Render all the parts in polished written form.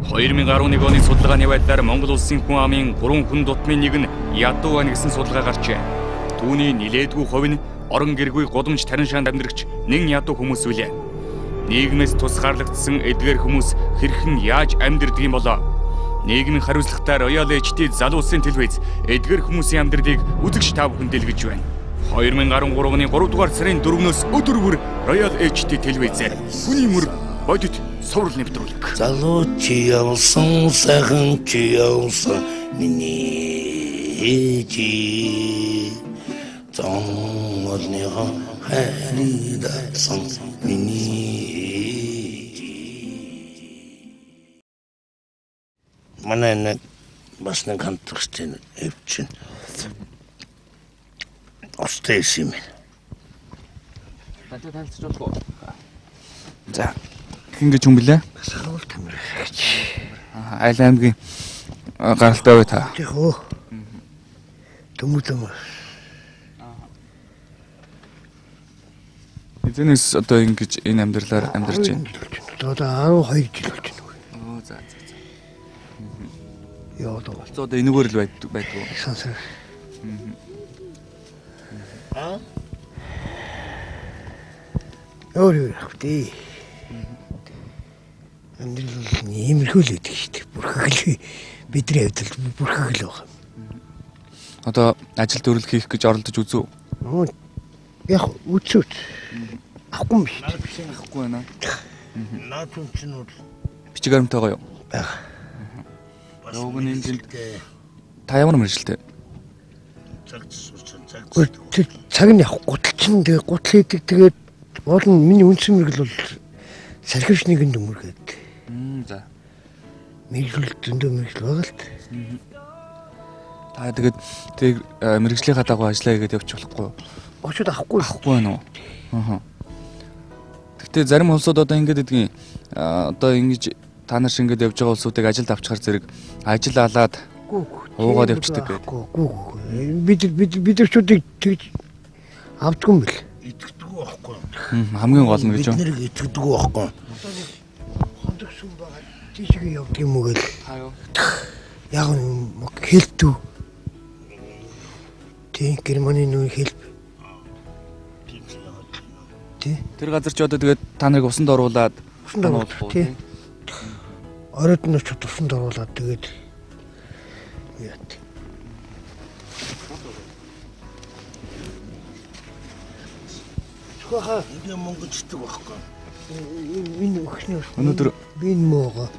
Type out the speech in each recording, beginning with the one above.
2011 оны судалгааны байдлаар Монгол улсын хүн амын 3 хүн дутмын нэг нь ядуу байна гэсэн судалгаа гарчээ. Түүний нилээдгүй хувь нь орон гэргүй гудамж тарин шаанд амьдрагч нэн ядуу хүмүүс үлээ. Нийгмээс тусгаарлагдсан эдгээр хүмүүс хэрхэн яаж амьдрдаг юм болоо? Нийгмийн хариуцлагатай Royal HD залуусын телевиз эдгээр хүмүүсийн амьдралыг үзэгч та бүхэнд дэлгэж байна. 2013 оны 3 дугаар сарын 4-өөс өдөр бүр Royal HD телевизээр хүний мөр бодит соврал нэвтрүүлэг. Залуу чи явсан сайхан чи явсан миний ээжи зомолныга хайрдсан миний ээжи. Манай нэг бас нэг хамтрагчтай эвчин остээс юм. Батад танилцж болох уу? За ингэж хүн блэ? Сарвал тамир гэж. Айл аймгийн гаралтай бай та. Тэхөө. Төмөтөм. Эзэнээс одоо ингэж энэ амьдралаар амьдарч байна. Одоо 12 жил болж байна. Оо за. Яа одоо. Одоо энэгээр л байдаг уу? Сонсоо. Өөр хөвтэй. Амьдрал иймэрхүү л байдаг шүү дээ. Бүрхэгэл бидний хувьд бүрхэгэл байна. Одоо ажил төрөл хийх гэж оролдож үзв. Яг үцүүд. Авахгүй юм биш. Авахгүй байна. Наад чинь бол бичиг баримтайгаа юу? байгаа. Уг нь энэ та ямар мэржэлтэй? Цаг нь яг гуталчин тэгээ гутал хийдэг тэгээд уул нь миний үндсэн мэрэгэл бол салхивч нэгэн дөмөргээд. За. Мэрэгэл зөндөө мэрэгэл байгаа л. Та тэгээд мэрэгжлийн дагуу ажиллая гэдээ явж болохгүй юу? Очоод авахгүй байна уу? Гэхдээ зарим улсууд одоо ингэж гэдгийг одоо ингэж та нар шиг ингэж явж байгаа улсуудыг ажилд авчихар зэрэг ажил алаад уугаад явцдаг гэдэг. Бид өчүүдийг тэгж авдгүй юм бэл. Итгэдэггүй байхгүй. Хамгийн гол нь гэж юу? Бид нэр итгэдэггүй байхгүй. Хондогсон байгаа. Тийшээ явдаг юм уу гэл. Яг хэлтүү. Тэг Германы нүүн хэлб. Тэр газар ч одоо тэгээд та нарыг усанд оруулаад тий. Оройд нь ч усанд оруулаад тэгээд яат. Чухаа энэ Монголчдаг байхгүй. Энэ өгчнөө өнөөдөр би энэ моого.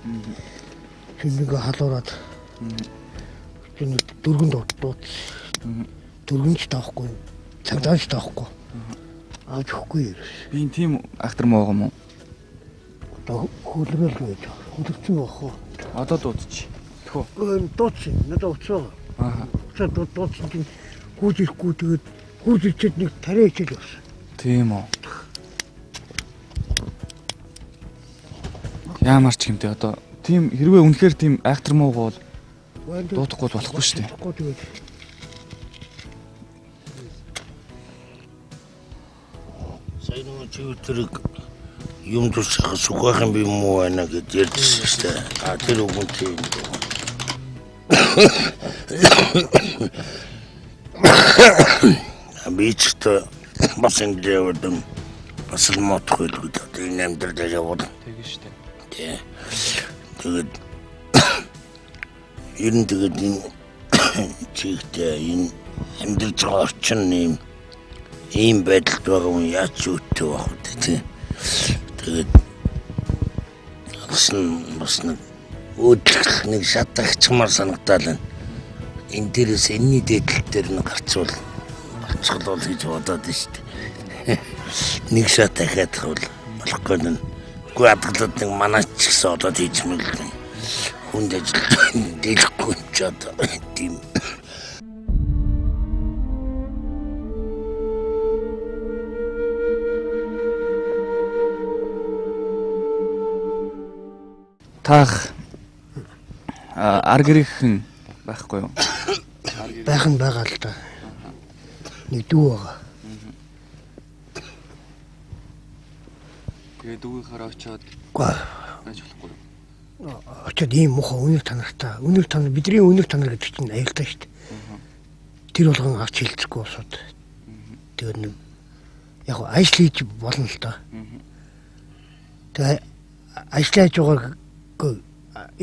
Тэнийг халуураад. Энэ дөргөнд дууд. Дөргөнч таахгүй. Цагдаанч таахгүй. Авч өгөхгүй. Би энэ тийм актер моого юм уу? Одоо хөлрөл байж. Хөлөвчн واخоо. Одоо дуудчих. Тэгвэл дуудчих. Надад уцаа. Уцаа дуудчих чинь гүйж ирэхгүй тэгээд гүйж ирчээд нэг тариа хичээл болсон. Тийм үү. Ямар ч юмтэй одоо тийм хэрвээ үнэхээр тийм актер муугаа бол дуудахгүй болохгүй шүү дээ. Сайн уу чи юм тусах сухах юм би муу байна гэж ярьсан шүү дээ. Тэр үгэн тийм. Абичта бас ингэдэг бас л мотох байлгүй энэ амьдрал яваад. Тэгэн шүү дээ. Тэгээд ер нь тэгээд энэ чигтэй энэ амьдрал байгаа орчин ийм байдалд байгаа хүн яаж үүтэй байх вэ тий. Тэгээд бас нэг өөдлөх нэг шатагчмаар санагдал байна. Энэ дээрээс энэний дээдл дээр нэг гарцвал болцголол гэж бодоод байна шүү дээ. Нэг шат дахиад хавал болохгүй нэ. Гүй адгалаад нэг манаач гэсэн одод хийж мэл хүнд ажил дэлэхгүй ч одоо тийм. Таах аргэрхэн байхгүй юу? Байх нь байгаа л да. Нэг дүү байгаа. Тэгээд дүүгийнхаараа очиод байж болохгүй. очоод ийм муухай үнэр танартай. Үнэр танар бидний үнэр танар гэдэг чинь аюултай шүү дээ. Тэр болгон авч хилцэхгүй босоод. Тэгээд нэг яг ажил хийж болно л доо. Тэгээд ажиллаж байгаагүй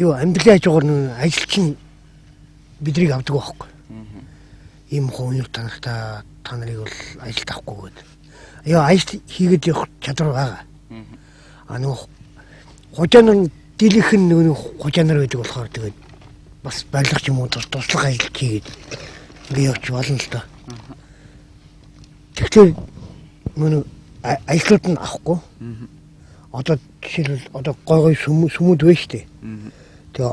юу амьдралаа хийж байгаа нэг ажил чинь бидрийг авдаг байхгүй. Ийм хүн танартай та нарыг бол ажилд авахгүй гэдэг. Яа ажил хийгээд явах чадвар байгаа. Нэг хожаанар дийлэх нь нэг хожаанар байдаг болохоор тэгээд бас барилгач юм уу туслах ажил хийгээд ингээ явж болно л доо. Тэгэхээр мөн ажлууд нь авахгүй. Одоо жишээлбэл одоо гой сүмүүд байна шүү дээ. Тэгээ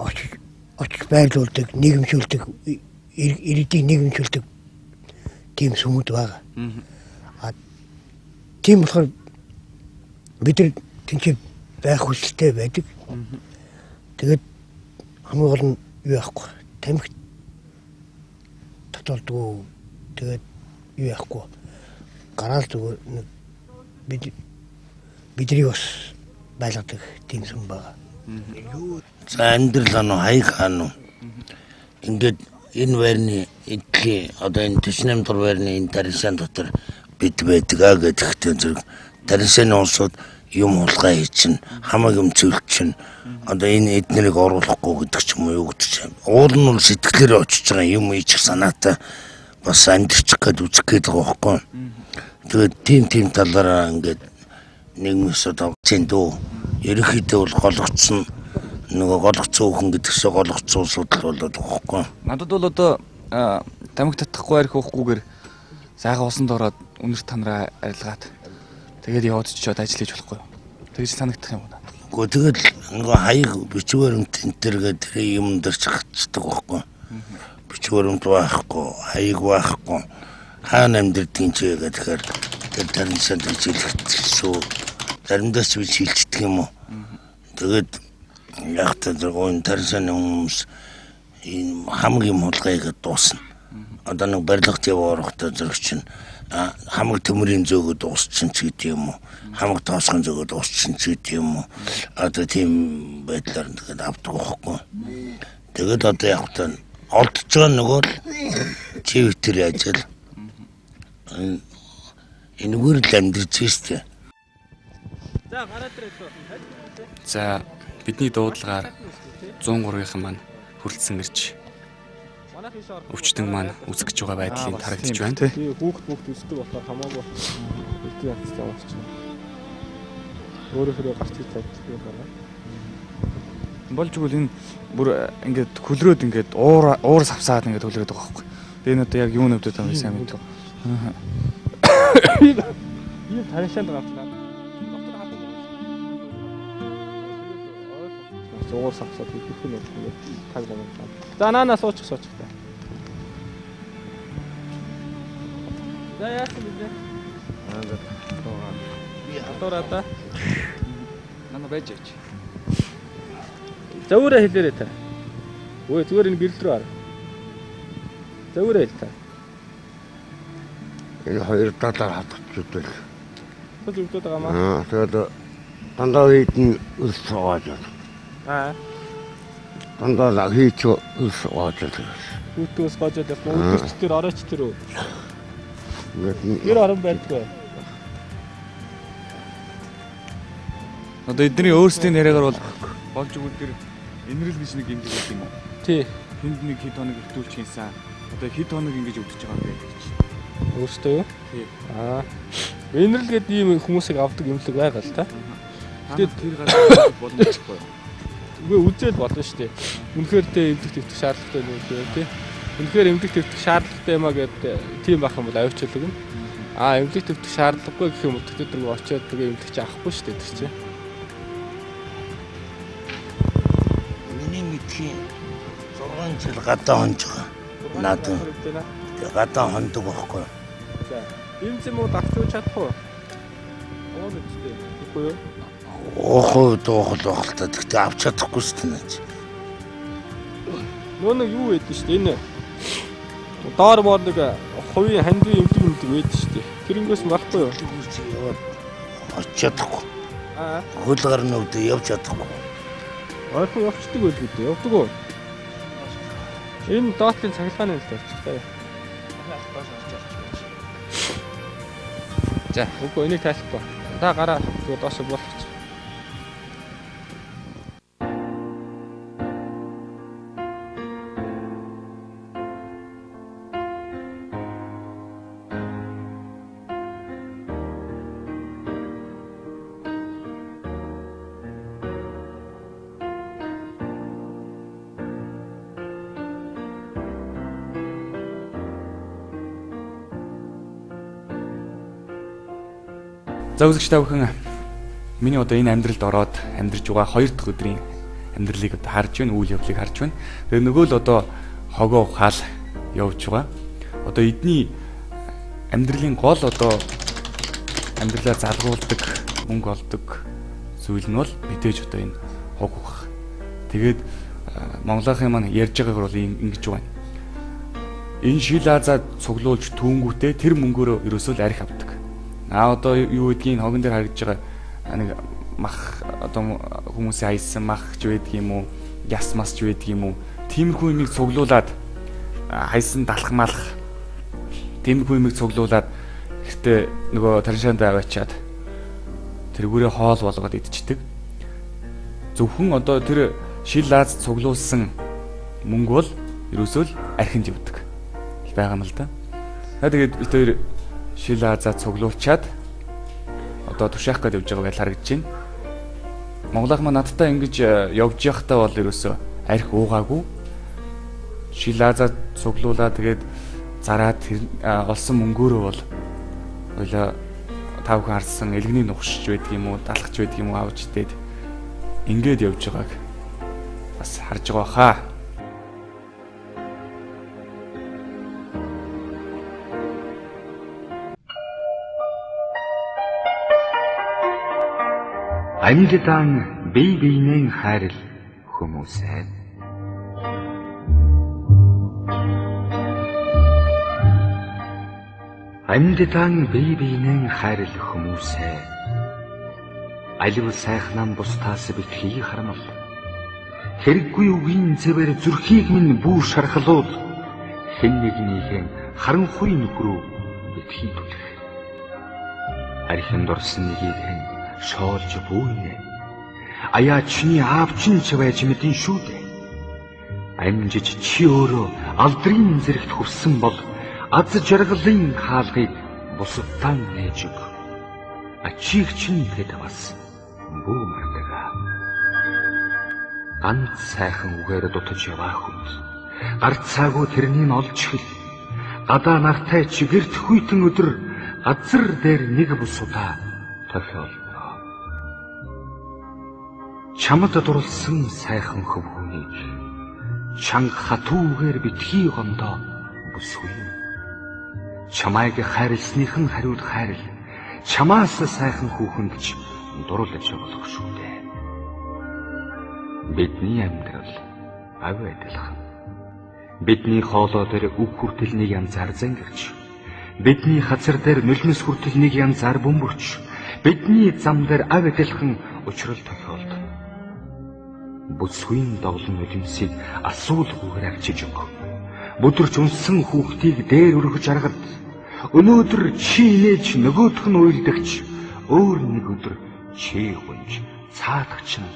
очиж байрлуулдаг, нийгэмшүүлдэг, иргэдийг нийгэмшүүлдэг тийм сүмүүд байгаа. Тийм болохоор бид нар тэнцээ байх хүсэлтэй байдаг. Тэгээд хамгийн гол нь юу яахгүй. Тамхи татвалдгүй. Тэгээд юу яахгүй. Гараал зүгээр нэг бидний бас байлгадаг тийм сүм байгаа. За амьдрал нь хаяг хаана. Ингээд энэ байрны эдлийн одоо энэ 48 дугаар байрны энэ Дариншаан дотор бид байдаг гэдэгтэй зэрэг Дариншааны улсууд юм хулгай хийчин хамаг юм цөлчин одоо энэ эднэрийг оруулахгүй гэдэг ч юм уу юу гэдэг чинь уул нь бол сэтгэлээр очиж байгаа юм ийчих санаатай бас амьдрчих гээд үзэх гээд байгаа байхгүй. Тэгээд тийм талаараа ингээд нэгмээс одоо зэндөө ерөнхийдөө бол гологцсон нөгөө гологцсон хүн гэдгсээ гологцсон улсууд л болоод байгаа байхгүй. Надад бол одоо тамхи татахгүй арих уухгүйгээр сайхан усанд ороод үнэр танараа арилгаад тэгээд яваад чичээд ажил хийж болохгүй. Тэгж санагдах юм байна. Гэхдээ тэгэл нөгөө хаяг бичвэрэмт энэ төргээд юм дэрч хацдаг байхгүй. Бичвэрэмт байхгүй, хаяг байхгүй. Хаана амьдрдгийг ч гэхээр тэр Дариншаанд хилчилчихсэн. Заримдаа ч хилчдэг юм уу. Тэгээд яг тэр гоо Дариншааны хүмүүс энэ хамаг юм хулгайг дуусна. Одоо нэг барилгад яваахтай зэрэг чинь хамаг төмөрийн зөөгөө дуусчин ч гэдэг юм уу. Хамаг тоосгон зөөгөө дуусчин ч гэдэг юм уу. Одоо тийм байдлаар тэгээд авдаг байхгүй. Тэгээд одоо яг тань олдж байгаа нөгөө чив тэр ажил энэгээр л амьдэрч штэ. За гараад ирээ. За бидний дуудлагаар 103-ийн маань хүрэлцэн ирж өвчтөн маань үзэж байгаа байдлыг харагдаж байна. Тий хүүхд үздэг болохоор хамаагүй эдгээр хацтай яваач. Өөрөөр гарч ирж чаддаг юм байна. Болж игэл энэ бүр ингээд хөлрөөд ингээд уур савсаад ингээд хөлрөөд байгаа байхгүй. Тэгээ энэ одоо яг юу нөвдөд байгаа юм сайн мэдв. Ийм Дариншаанд гавчлаа. Зуур савсаад хийх юм уу? Таг байна. За наана суучих та. За яасан бэ? Атарата. Нана байж ич. За өөрөө хэлээрэй та. Өө зүгээр энэ гэрэл рүү ар. За өөрөө хэл та. Энэ хоёр талаар хатчихдаг. Хөл өвдөд байгаа маа. Тэгээд дандаа хийдэн ус суугаад. Дандаа хийч ус суугаад. Хүүтгөөс гоожод явсан. Өдөрч тэр орооч тэр үү. Тэр орон байдгүй. Одоо эдний өөрсдийн яриагаар бол болж игэл тэр энэрл гэж нэг юм гэдэг юм уу? Тий. Хүнд нэг хэд хоног өвтүүлж хийсэн. Одоо хэд хоног ингэж өвдөж байгаа юм бэ? Өөртөө юу? Тий. Энэрл гэдэг ийм хүмүүсийг авдаг юмлэг байгаа л та. Тэгээд тэр газар боломжтой. Үгүй үзэл болно шүү дээ. Үнэхээр тэ эмдэх төвтөх шаардлагатай юм үү тий. Үнэхээр эмдэх төвтөх шаардлагатай юмаа гэдэг тийм байх юм бол авчилдаг юм. Эмдэх төвтөх шаардлагагүй гэх юм уу тэр нэг очиод тэгээ эмдэх чи авахгүй шүү дээ тэр чинь. Миний мэдхийн 6 жил гадаа хонж байгаа. Надад гадаа хондог байхгүй. За энэ юм уу авчиж чадах уу? Оо үстэй. Үгүй юу? Оохоо доохол багтаа тэгтээ авч чадахгүй шүү дээ. Нөө нэг юу байдэн шүү дээ энэ. Доор моор нэг хувийн хандив эмдэг байдэн шүү дээ. Тэрэнгээс марахгүй юу? Очиж чадахгүй. Хөл гарны өвдөө явж чадахгүй. Ойрхон явцдаг байл гэдэг. Явдаг уу? Энэ доотлын цахилгааны л тавьчихлаа. За, үгүй энийг тайлахгүй. Та гараа зүгээр доошо болгоч. За үзэгч та бүхэн миний одоо энэ амьдралд ороод амьдарч байгаа 2 дахь өдрийн амьдралыг одоо харж байна, үйл явдлыг харж байна. Тэгээ нөгөө л одоо хогоо ухаал явж байгаа. Одоо эдний амьдралын гол одоо амьдралаа залгуулдаг, мөнгө олдог зүйл нь бол мэдээж одоо энэ хог ухах. Тэгээд Монголынхын маань ярьж байгаагаар бол ингэж байна. Энэ шил азаа цуглуулж түүнгүүтээ тэр мөнгөөрөө ерөөсөө л арх авдаг. Одоо юу гэдгийг хогон дээр харагдж байгаа нэг мах одоо хүмүүсийн хайсан мах ч байдаг юм уу, яс мас ч байдаг юм уу. Тиймэрхүү юмыг цуглуулад хайсан далах малах тиймэрхүү юмыг цуглуулад ихтэй нөгөө таршаанд аваачаад тэргүүрээ хоол болгоод идчихдэг. Зөвхөн одоо тэр шил лаз цуглуулсан мөнгө бол ерөөсөө л архинд явдаг. Байгаа юм л да. Тэгээд тэр шил азаа цуглуулчаад одоо тушаах гээд явж байгаа байл харагдаж байна. Монголынх маань надтай ингэж явж явахдаа бол ерөөсөө арх уугаагүй. Шил азаа цуглуулаа тэгээд зараад олсон мөнгөөрөө бол хоёлаа тав хүн харсан элгэний нухшиж байдаг юм уу, далахч байдаг юм уу авч идээд ингээд явж байгааг бас харж байгаа хаа. Амьдтан бие биенээ хайрл хүмүүсээ. Амьдтан бие биенээ хайрл хүмүүсээ. Алив сайхнан бусдаас битгий харамл. Хэрэггүй үгийн зэвэр зүрхийг минь бүү шархлууд хэн нэгнийхэн харанхуй нүрүү битгий түлх. Архинд орсон нэгийг шоолж бүүнэ. Аяа чиний аав чинь ч байж мэдэн шүү дээ. Амжиж чи өөрөө алдрын зэрэгт хүрсэн бол аз жаргалын хаалгыг бусдаа нээж өг. Ачиг чинь тэд бас бүү мартага. Ганц сайхан үгээр дутаж яваа хүнд. Гарцаагүй тэрнийг олж хэл. Гадаа нартай чигэрт хүйтэн өдөр газар дээр нэг бус удаа тохиол. Чамд дурлсан сайхан хөв хүнийг чанга хатуугаар битгий гондоо бүсгүй. Чамайг хайрлсныхан хариуд хайрл. Чамаас сайхан хүүхэнд ч дурлаж болох шүү дээ. Бидний амьдрал ав адилхан. Бидний хоолой дээр үг хүртэл нэг янзаар зангирч, бидний хазар дээр нулимс хүртэл нэг янзаар бөмбөрч, бидний зам дээр ав адилхан учрал тохиолд. Бүсгүйн доглон нулимсыг асуулгүйгээр авчиж өг. Бүдэрч унсан хүүхдийг дээр өргөж аргад. Өнөөдөр чи нээж нөгөөх нь уйлдагч, өөр нэг өдөр чи хүнж цаадагч нь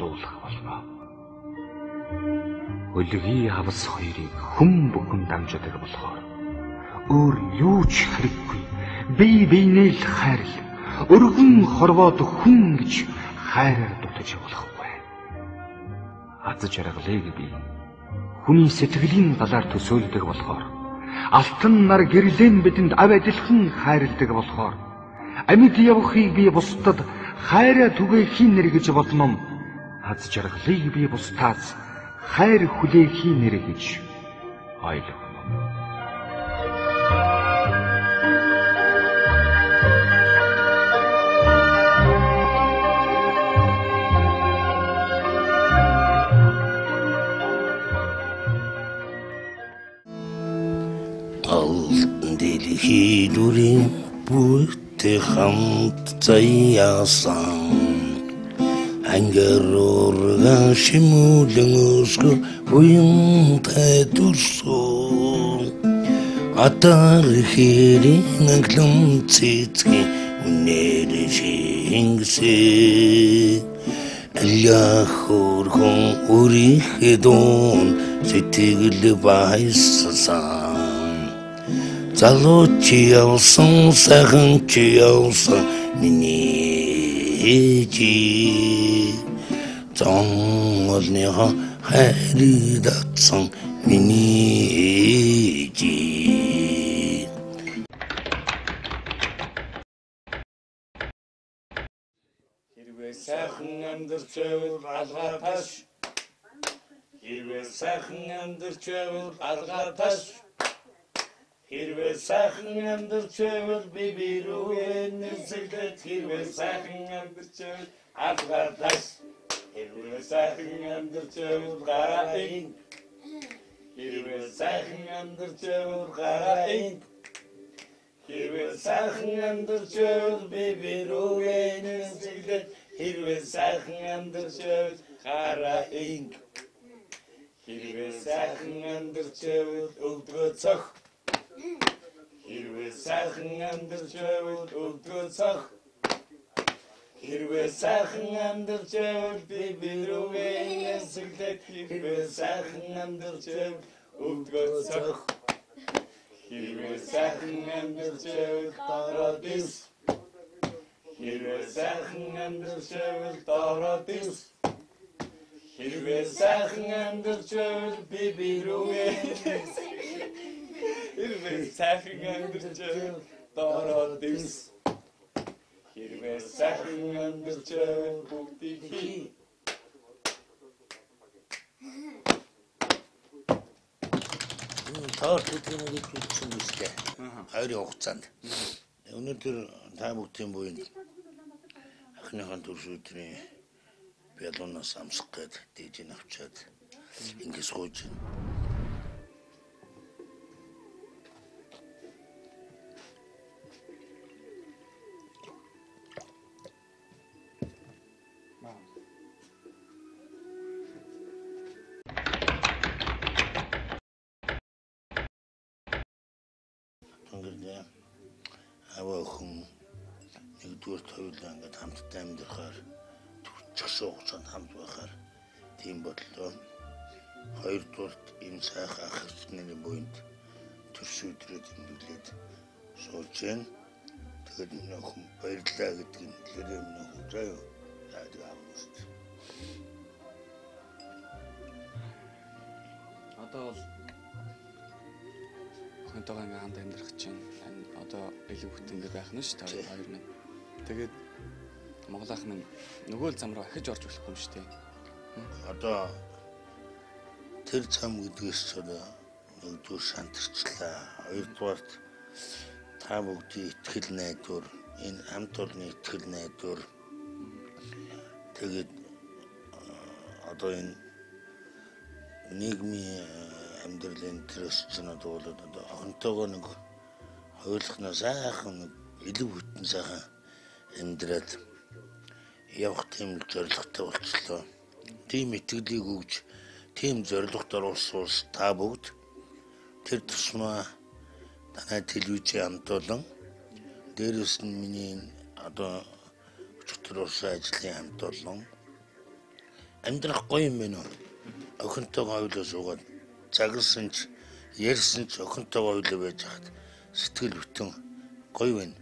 дуулах болно. Өлгий авс хоёрыг хүм бүхэн дамждаг болохоор өөр юу ч хэрэггүй. Бие биенээ л хайрл. Өргөн хорвоод хүн гэж хайраар дутаж явуулах. Аз жаргалыг би хүний сэтгэлийн галаар төсөөлдөг болохоор алтан нар гэрлэн бидэнд ав адилхан хайрладаг болохоор амьд явахыг би бусдад хайраа түгээхийн нэр гэж бодмом. Аз жаргалыг би бусдаас хайр хүлээхийн нэр гэж ойлгоно. Дэлхийдүрийн бүхтэй хамт заяасан Ангарорга шимүүлэн өсгөр буян тайдурсан атар хэрийн аглам цэцгийн үнээр шингэсэ алляхурхон үрийнхээ дуун сэтгэл баяссан залуу чи явсан сайхан чи явсан миний ээжи зонолныхоо хайрыг татсан миний ээжи. Хэрвээ сайхан амьдарч байвал алгаа таш. Хэрвээ сайхан амьдарч байвал алгаа таш. Хэрвээ сайхан амьдарч байвал би рүүгээ нисэлдэж. Хэрвээ сайхан амьдарч байвал алгаа таш. Хэрвээ сайхан амьдарч байвал гараа ин. Хэрвээ сайхан амьдарч байвал гараа ин. Хэрвээ сайхан амьдарч байвал би рүүгээ нисэлдэж. Хэрвээ сайхан амьдарч байвал гараа ин. Хэрвээ сайхан амьдарч байвал өвдгөө цох. Хэрвээ сайхан амьдарч байвал өвдгөө цох. Хэрвээ сайхан амьдарч байвал би рүүгээ нисэлдэж. Хэрвээ сайхан амьдарч байвал өвдгөө цох. Хэрвээ сайхан амьдарч байвал доороо дивс. Хэрвээ сайхан амьдарч байвал доороо дивс. Хэрвээ сайхан амьдарч байвал би рүүгээ хэрвээ сайхан амьдарч байвал доороо дивс. Хэрвээ сайхан амьдарч байвал бүгдийг хий. Таарч үтгэн гэж үзсэн үстэй. Хоёрын хугацаанд. Өнөөдөр та бүгдийн буйнд ахныхаа төрс өдрийн бялуунаас амсах гээд дээжин авчаад ингэж сууж байна. Тэнгэрдээ аваахан нэгдүгээр тойлоо ингээд хамтдаа амьдрахаар чашуу хугацаанд хамт байхаар тийм бодлоо. Хоёрдугаарт энэ сайхан ах хэвчнэрийн буйнд төрс өдрөд имлүүлээд сууж байна. Тэгээд миний охин баярлаа гэдэг нь лэрээ миний охин заяа яадаг аавч. Одоо бол охинтойгоо ингээм хамт амьдрах чинь одоо илүү бүтэн дээр байх нь шүү дээ. Хоёр минь. Тэгээд Монгол ах минь нөгөө л зам руу ахиж орж болохгүй юм шүү дээ. Одоо тэр зам гэдгээс ч одоо нэгдүгээр шантарчлаа. Хоёрдугаарт та бүгдийн итгэл найдвар, энэ хамт олонны итгэл найдвар. Тэгээд одоо энэ нийгмийн амьдралын төрөс чинь одоо охинтойгоо нэг хойлохноос сайхан нэг илүү бүтэн сайхан амьдраад явах тийм зорилготой болчихлоо. Тийм итгэлийг өгж, тийм зорилгот оруулсан та бүгд тэр тусмаа танай телевизийн хамт олон дээрээс нь миний одоо өчигдөр урсан ажлын хамт олон амьдрах гоё юм байна уу? Охинтойгоо хойлоо суугаад цагсан ч ярьсан ч охинтойгоо хойлоо байж хаад сэтгэл бүтэн гоё байна.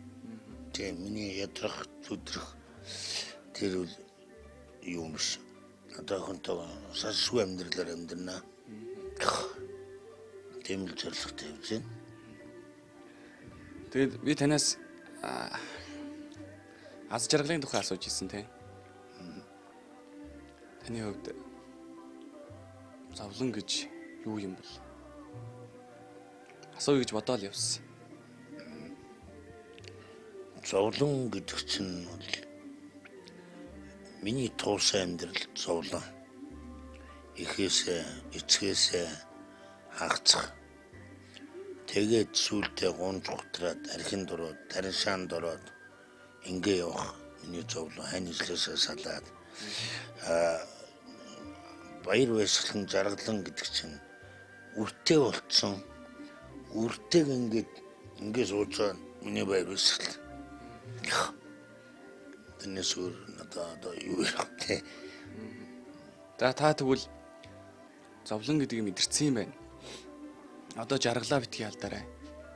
Тийм миний ядрах зүдрэх тэр үл юм биш. Одоо охинтойгоо сасгүй амьдралаар амьдрнаа. Тийм л зорилготой явж байна. Тэгээд би танаас аз жаргалын тухай асууж ирсэн те. Таны хувьд зовлон гэж юу юм бол? Асууя гэж бодоод явсан. Зовлон гэдэг чинь бол миний туусан амьдрал зовлон. Эхээсээ, эцгээсээ хагацх. Тэгээд сүултээ гунж ухтраад, архинд ороод, тариншаанд ороод ингээ явах миний зовлон хань ижлээсээ салаад Баяр баясгалан жаргалан гэдэг чинь үртэй болцсон. Үртэйг ингээд сууж байгаа миний баяр баясгал. Тэрнээс өөр одоо юу ярих вэ? За та тэгвэл зовлон гэдгийг мэдэрсэн юм байна. Одоо жаргалаа битгий алдаарай.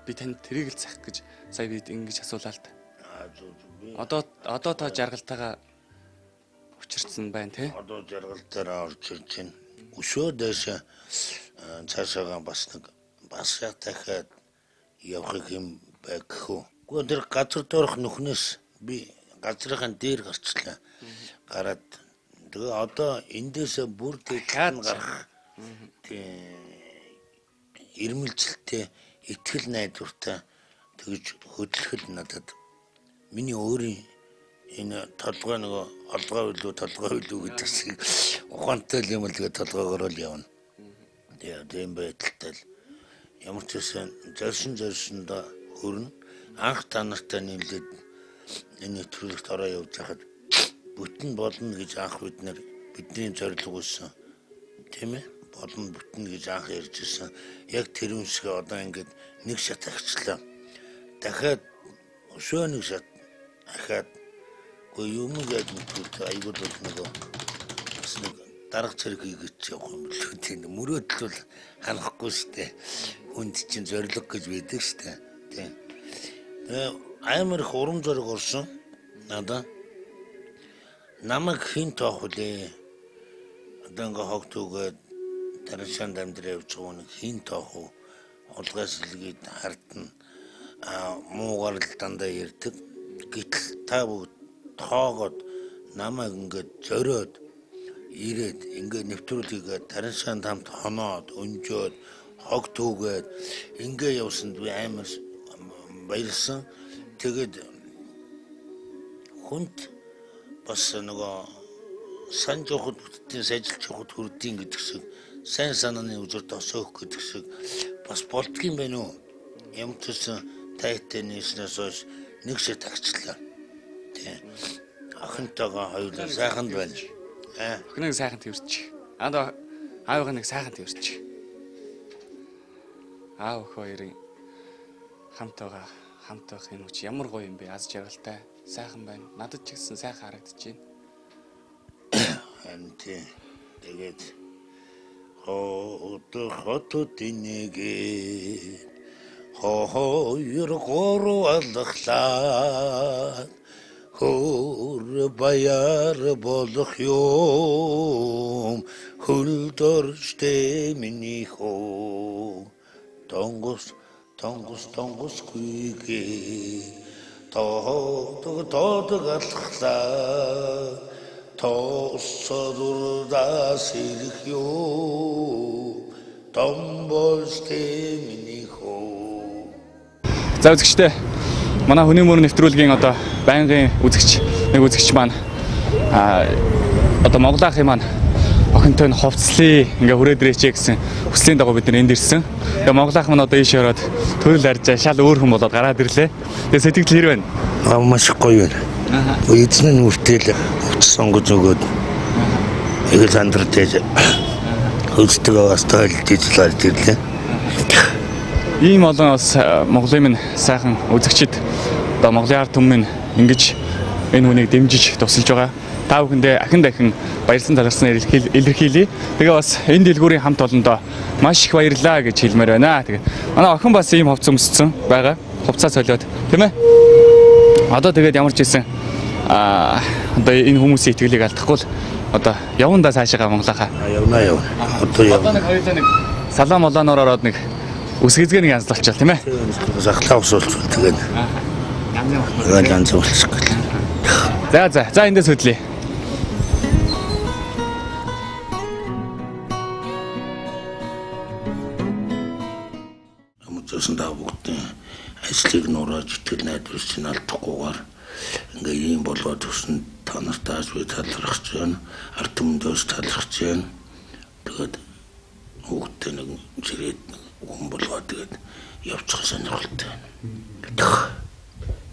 Би танд тэрийг л цах гэж сая бид ингэж асуулаа л та. Одоо та жаргалтайгаа учирсан байна тий? Одоо жаргалтаараа орж ирж байна. Өшөө дэше цаашаага бас дахиад явах юм байхгүй. Гэхдээ тэр газар доорх нүхнээс би газрын дээр гарчлаа. Гараад тэгээ одоо эндээсээ бүр дахиад гарах ирмэлцэлтэй итгэл найдвартай тэгж хөдлөхөл надад миний өөрийн энэ толгой нөгөө олгой үлүү гэдэг шиг ухаантай юм л тэгээ толгойгоор л явна. Тийм байдалтай л ямар ч байсан зорьсондоо хөрнө. Анх та нартай нийлээд энэ нэвтрүүлэгт ороо явж хахад бүтэн болно гэж анх бидний зорилго байсан. Тийм ээ? Болно бүтэн гэж анх ярьж ирсэн. Яг тэр үнсгээ одоо ингээд нэг шат агчлаа. Дахиад өшөө нэг шат ахаад юм гээд мэдвэл айгууд бол нөгөө бас нэг дарга зэрэг хийгэж явах юм л тийм мөрөөдөл бол ханахгүй штэ. Хүнд чинь зориг гэж байдаг штэ. Тийм. Амар их урам зориг орсон. Надаа намайг хин тоох үлээ. Одоо ингээ хогтуугээд таршаанд амьдраа явж байгаа нэг хин тоох уу? Улгаас илгээд хардна. Муугаар л дандаа ярьдаг. Гэтэл та бүгд тоогоод намайг ингээд зориод ирээд ингээд нэвтрүүлгээд таршаанд хамт хоноод өнжөөд хог түүгээд ингээ явсанд би амар баярлсан. Тэгээд хүнд бас нөгөө сан жоохот бүтэн сажилж жоохот хүрдийн гэдэг шиг сайн санааны үзүүр тосоох гэдэг шиг бас болдгийм байна уу? Ямар ч гэсэн тайтай нийснээс хойш нэг шат агчлаа. Тийм. Ахынтайгаа хоёулаа сайханд байна. Охиныг сайхан тэрч. Аавыг нэг сайхан тэрч. Аав өх хоёрын хамт байх энэ үуч ямар гоё юм бэ? Аз жаргалтай, сайхан байна. Надад ч гэсэн сайхан харагдаж байна. Анти тэгээд хотын нэгэ хоёр гурав алхлаа хөр баяр болох юм хөлдөрчтэй миний хөө тонгос хүйгээ тоог алхлаа тоосодурда сэрх юу томбостэй миний хөө. За үзэгчтэй манай хүний мөр нэвтрүүлгийн одоо байнгын үзэгч маань одоо Монгол ахын маань охинтой нь хувцлаа ингээ хүрээд ирээч гэсэн хүслийн дагуу бид нар энд ирсэн. Тэгээ Монгол ах маань одоо ийш ороод төрөл арьжаа шал өөр хүн болоод гараад ирлээ. Тэгээ сэтгэл хэр байна? Маш гоё байна. Эзэн нь үртэл хувцас сонгож өгөөд их сандртэж хөлсдөг бас тойлж ижлээд ирлээ. Ийм олон бас Монголын минь сайхан үзэгчид одоо Монголын ард түмэн ингэж энэ хүнийг дэмжиж тусалж байгаа. Та бүхэндээ дахин баярлан талархсан илэрхийлье. Тэгээ бас энэ дэлгүүрийн хамт олондоо маш их баярлалаа гэж хэлмээр байна. Тэгээ манай охин бас ийм хувцас өмссөн байгаа. Хувцас солиод тийм ээ. Одоо тэгээд ямар ч хэлсэн одоо энэ хүмүүсийн итгэлийг алдахгүй л одоо явандаа цаашаа Монголоо. Явна. Одоо нэг хоёулаа нэг салам молооноор ороод нэг үсгэзгээ нэг янзлуулчихвал тийм ээ. Захлаа усуулчихвал тэгээд янз болчих гэл. За эндээс хөдлөе. Амтсан даа бүгдээ ажлыг нурааж итгэл найдварч нь алдахгүйгээр ингээ ийм болоод өсөн та нартаас би талархаж байна. Ард түмнээс талархаж байна. Тэгээд бүгдээ нэг зэрэг хүн болоод тэгээд явчих сонирхолтой байна.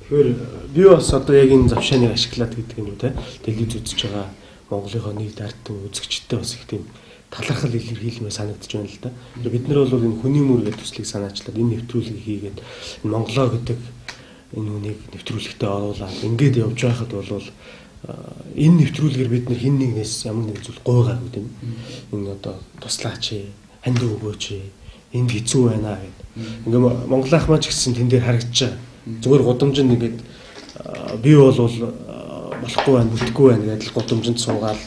Тэгэхээр би бас одоо яг энэ завшааныг ашиглаад гэдэг юм уу те телевиз үзэж байгаа Монголынхоо нийт ард түмэн үзэгчтэй бас их тийм талархал илэрхийлмээр санагдаж байна л да. Бид нар бол энэ хүний мөр гэдэг төслийг санаачлаад энэ нэвтрүүлгийг хийгээд Монголоо гэдэг энэ үнийг нэвтрүүлэгтээ оруулаад ингээд явж байхад бол энэ нэвтрүүлгээр бид нар хин нэгнээс ямар нэг зүйл гуйгаагүй тийм. Энэ одоо туслаач, ханд өгөөч, энд хэцүү байна гэдэг. Ингээ Монгол ах маань ч гэсэн тэн дээр харагдчихаа. Зүгээр гудамжинд ингээд би бол болохгүй байна, бүтэхгүй байна гэдэг л гудамжинд суугаал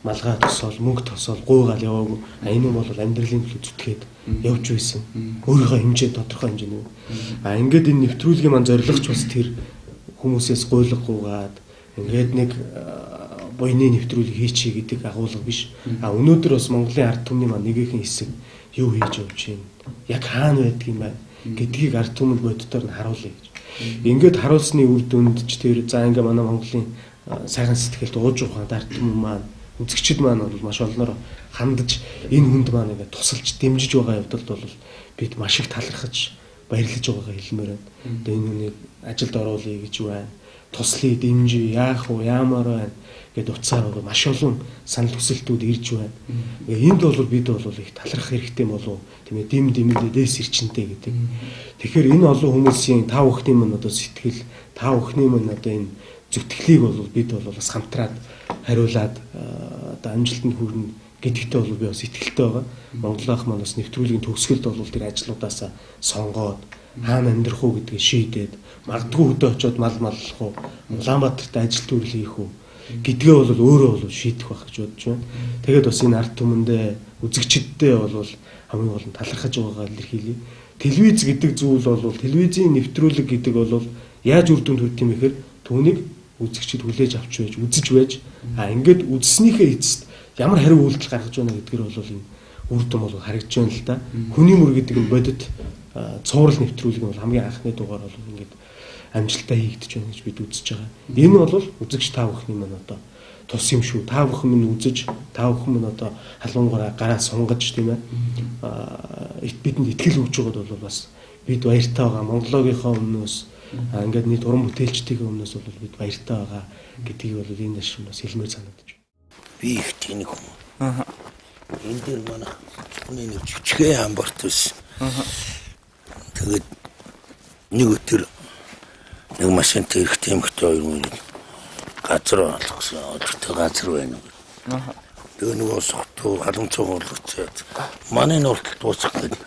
малгай тосоол, мөнгө тосоол, гуйгаал яваагүй. Энэ нь бол амьдралын төлөө зүтгээд явж байсан. Өөрийнхөө хэмжээ тодорхой хэмжээ нэг. Ингээд энэ нэвтрүүлгийн маань зорилгоч бас тэр хүмүүсээс гуйлга гуугаад ингээд нэг буйны нэвтрүүлэг хийчихье гэдэг агуулга биш. Өнөөдөр бас Монголын ард түмний маань нэгэн хэсэг юу хийж явж байна? Яг хаана байдаг юм бэ гэдгийг ард түмэнд боддоор нь харуулъя гэж. Ингээд харуулсны үр дүнд ч тэр за ингээ манай Монголын сайхан сэтгэлд ууж ухаанд ард түмэн маань үзэгчид маань бол маш олноор хандаж энэ хүнд маань ингээ тусалж дэмжиж байгаа явдалд бол бид маш их талархаж баярлаж байгаагаа хэлмээр байна. Тэгээ энэ үнийг ажилд оруулъя гэж байна. Туслая, дэмжиж, яах вэ, яамаар байна гэд уцаар маш олон санал хүсэлтүүд ирж байна. Энд бол бид бол их талархах хэрэгтэй болов тийм ээ, дэм дэмэдээ дээс ирчэнтэй гэдэг. Тэгэхээр энэ олон хүмүүсийн тав өхний мань одоо сэтгэл, тав өхний мань одоо энэ зүтгэлийг бол бид бол бас хамтраад хариулаад одоо амжилтанд хүрнэ гэдэгтээ бол би бас итгэлтэй байгаа. Монголынх маань бас нэвтрүүлгийн төгсгөлд бол тэр ажлуудаасаа сонгоод хаана амьдрах уу гэдгийг шийдээд магадгүй хөдөө очиод мал маллах уу, Улаанбаатарт ажил төрөл хийх үү гэдгээ бол өөрөө бол шийдэх байх гэж бодож байна. Тэгээд бас энэ ард түмэндээ үзэгчдтэй бол хамгийн гол нь талархаж байгаагаа илэрхийлье. Телевиз гэдэг зүйл бол телевизийн нэвтрүүлэг гэдэг бол яаж үр дүнд хүрэх юм бэхээр түүнийг үзэгчид хүлээж авч байж, үзэж байж, ингээд үзснийхээ эцэст ямар хариу үйлдэл гаргаж байна гэдгээр бол энэ үр дүн бол харагдж байна л да. Хүний мөр гэдэг нь бодит цуврал нэвтрүүлэг нь бол хамгийн анхны дугаар бол ингээд амжилттай хийгдэж байна гэж бид үзэж байгаа. Энэ бол үзэгч та бүхний маань одоо тус юм шүү. Та бүхэн минь үзэж, та бүхэн минь одоо халуунгаараа гараа сунгаж тийм ээ. Бидэнд итгэл өгч байгаад бол бас бид баяртай байгаа. Монголынхоо өмнөөс ингээд нийт уран бүтээлчдийн өмнөөс бол бид баяртай байгаа гэдгийг бол энэ дэшин бас хэлмээр санагдаж байна. Би их тийм хүн. Энэ дээр манай хүний нэг жижигхэн хамбарт байсан. Тэгээд нэг өдөр нэг машинтай ирэхтэй юм хөтөө хоёр мөн газар олгосон. Одтой газар байна. Тэгээ нөгөө сохтуу халамцаа болгоцоод манай нуртал дуусах гэдэг.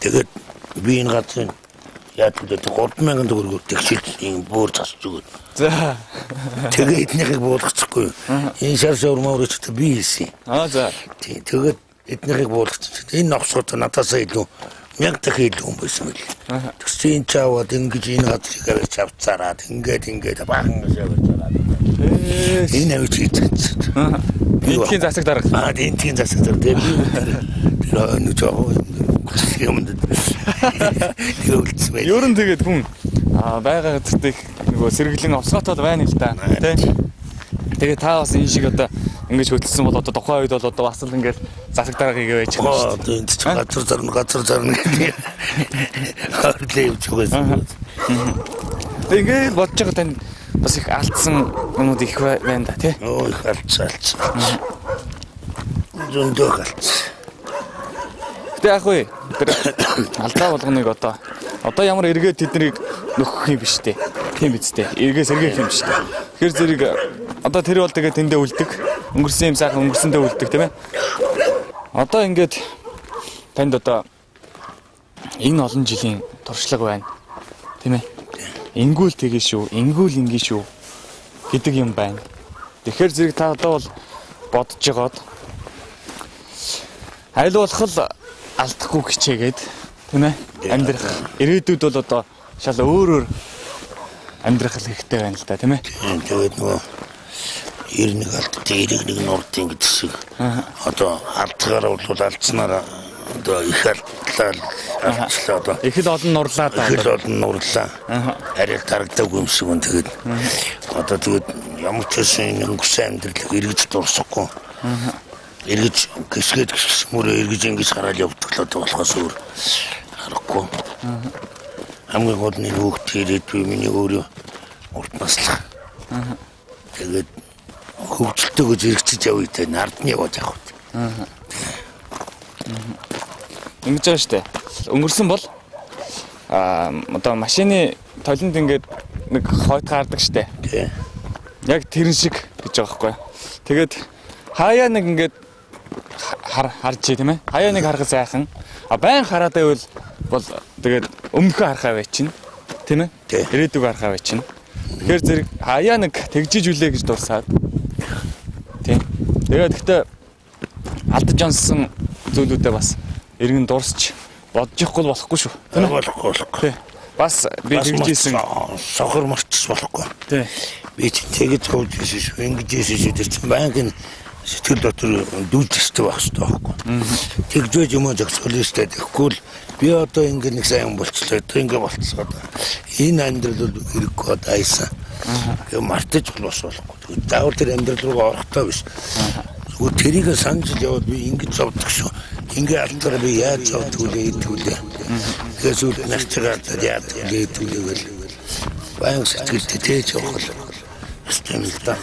Тэгээд би энэ газрын яг үдэ 3000 төгрөгөөр тэгшилт юм буур засч өгöd. За. Тэгээ эднийхийг буулгачихгүй. Энэ шар шаврмаарч би хийсэн. За. Тэгээд эднийхийг буулгачих. Энэ новсгод надаасаа илүү 1000 дахин илүү хүн байсан мэл. Тэгсэн чаваад ингэж энэ газрыг авч авцараад ингээд баахан шавцараад. Энэ авч хийчихсэн. Эндхийн засаг дарга. Эндхийн засаг дарга. Тэр нэг жоо юмд. Ер нь тэгээд хүн байгаа газарт их нөгөө сэргэлэн овсготоод байна л да. Тэ. Тэгээд та бас энэ шиг одоо ингэж хөдөлсөн бол одоо тухайн үед бол одоо бас л ингэж засаг дарга хийгээ байж байгаа шүү дээ. Энд ч газар зарна гэдэг. Харлээ явж байгаа. Тэгээд бодож байгаа тань бас их алдсан юмуд их байна да тий. Их алдсан. Зөндөө алдсан. Тэ ах вэ? Тэр алдаа болгоныг одоо ямар эргээд тэднийг нөхөх юм биш үү? Тийм биз дээ. Эргээ сэргээх юм биш үү? Тэгэхээр зэрэг одоо тэр бол тэгээ тэндээ үлддэг. Өнгөрсөн юм сайхан өнгөрсөндөө үлддэг тийм ээ. Одоо ингээд танд одоо энэ олон жилийн туршлага байна. Тийм ээ. Ингүүл тэгээ шүү, ингүүл ингээ шүү гэдэг юм байна. Тэгэхээр зэрэг та одоо бол бодож байгаад аль болох л алдахгүй хичээгээд тийм ээ амьдрах ирээдүйд бол одоо шал өөр амьдрах хэрэгтэй байна л да тийм ээ. Тэгээд нөгөө 91 алдтыг 91 нурдын гэдэг шиг одоо алдгаараа бол алдснараа одоо их алдлаа одоо их л олон нурлаа да. Их л олон нурлаа. Арай тарагдаагүй юм шиг байна. Тэгээд одоо тэгээд ямар ч байсан өнгөрсөн амьдралыг эргэж дурсахгүй. Эргэж гисгээд гисмөрөө эргэж ингэж хараад явдаг л одоо болохоос өөр харахгүй. Хамгийн гол нь хүүхд ирээд би миний өөрөө урт наслах. Тэгээд хөгжилтэй гэж иргэцэж явъя те нардны яваад явах. Ингэж байгаа штэ. Өнгөрсөн бол одоо машины толинд ингээд нэг хойд гардаг штэ. Тий. Яг тэрэн шиг гэж байгаа байхгүй. Тэгээд хаяа нэг ингээд харж тийм ээ. Хаяа нэг харах сайхан. Байн хараад байвал бол тэгээд өмнөхөө харахаа бай чинь. Тийм ээ. Ирээдүг харахаа бай чинь. Тэгэхээр зэрэг хаяа нэг тэгжиж үлээ гэж дурсаад. Тийм. Тэгээд гэхдээ алдаж онсон зүйлүүдээ бас иргэн дурсч бодож явахгүй болохгүй шүү. Тийм болохгүй. Бас би тэгжсэн сохор марчс болохгүй. Тийм. Би тэгэж хөвж ирсэн шүү. Ингэж ирсэн шүү. Тэр чинь банкын сэтгэл дотор дүүлжтэй байх хэрэгтэй байхгүй. Тэгжээж юм аа зохицуулъя гэхгүй л би одоо ингэ нэг сайн болчихлоо. Ингэ болцсоо. Энэ амьдрал бол хэрэггүй дайсан. Гэ мартаж болохгүй. Заавал тэр амьдрал руу орохдоо биш. Зүгээр тэрийг санаж яваад би ингэж зовдөг шүү. Ингээ алдахаар би яаж зовдгүлээ идвүлээ. Тэгээс үл нарчгаад яаж идвүлээ. Баян сэтгэлтэй тээж явах л. Стэмэл та.